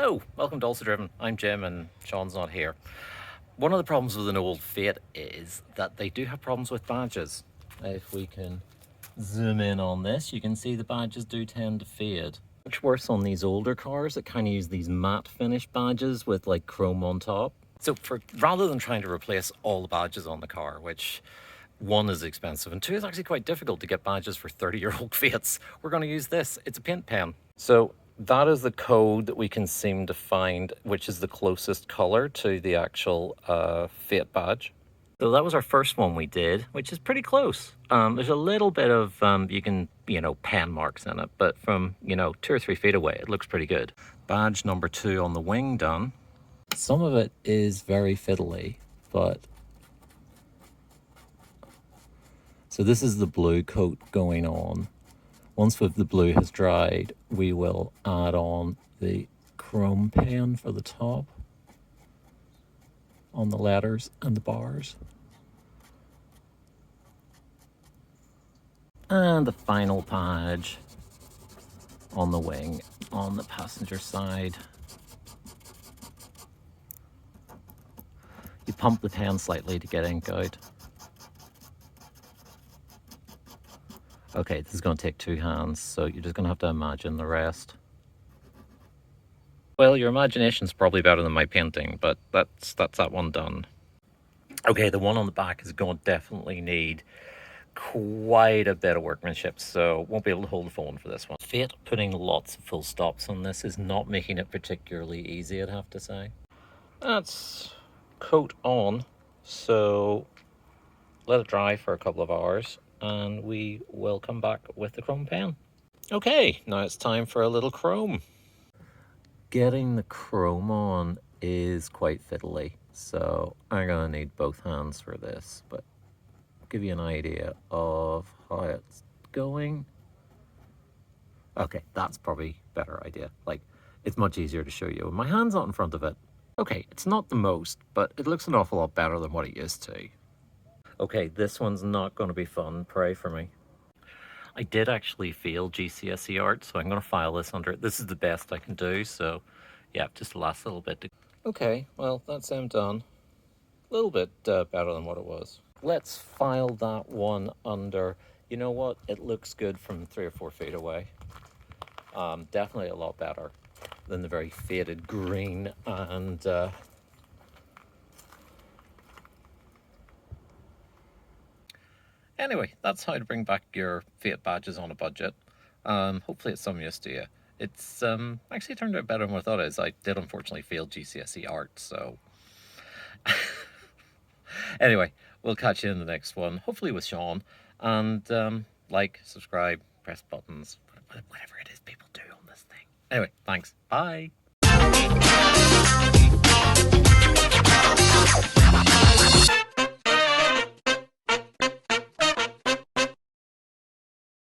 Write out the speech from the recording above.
Hello, welcome to Also Driven. I'm Jim and Sean's not here. One of the problems with an old Fiat is that they do have problems with badges. If we can zoom in on this, you can see the badges do tend to fade. Much worse on these older cars that kind of use these matte finish badges with like chrome on top. So rather than trying to replace all the badges on the car, which one is expensive and two is actually quite difficult to get badges for 30-year-old Fiats, we're going to use this. It's a paint pen. So that is the code that we can seem to find, which is the closest color to the actual Fiat badge. So that was our first one we did, which is pretty close. There's a little bit of, pen marks in it, but from, 2 or 3 feet away, it looks pretty good. Badge number 2 on the wing done. Some of it is very fiddly, but... So this is the blue coat going on. Once the blue has dried, we will add on the chrome pen for the top on the letters and the bars. And the final badge on the wing on the passenger side. You pump the pen slightly to get ink out. Okay, this is going to take 2 hands, so you're just going to have to imagine the rest. Well, your imagination's probably better than my painting, but that's that one done. Okay, the one on the back is going to definitely need quite a bit of workmanship, so won't be able to hold the phone for this one. Fiat putting lots of full stops on this is not making it particularly easy, I'd have to say. That's coat on, so let it dry for a couple of hours and we will come back with the chrome pen. Okay, now it's time for a little chrome. Getting the chrome on is quite fiddly, so I'm gonna need both hands for this, but I'll give you an idea of how it's going. Okay, that's probably a better idea. Like, it's much easier to show you when my hand's not in front of it. Okay, it's not the most, but it looks an awful lot better than what it used to. Okay, this one's not going to be fun. Pray for me. I did actually fail GCSE art, so I'm going to file this under it. This is the best I can do, so yeah, just the last little bit. Okay, well, that's done. A little bit better than what it was. Let's file that one under. You know what? It looks good from 3 or 4 feet away. Definitely a lot better than the very faded green and... Anyway, that's how to bring back your Fiat badges on a budget. Hopefully it's some use to you. It's actually turned out better than what I thought it is. I did unfortunately fail GCSE art, so... Anyway, we'll catch you in the next one, hopefully with Sean. And like, subscribe, press buttons, whatever it is people do on this thing. Anyway, thanks. Bye!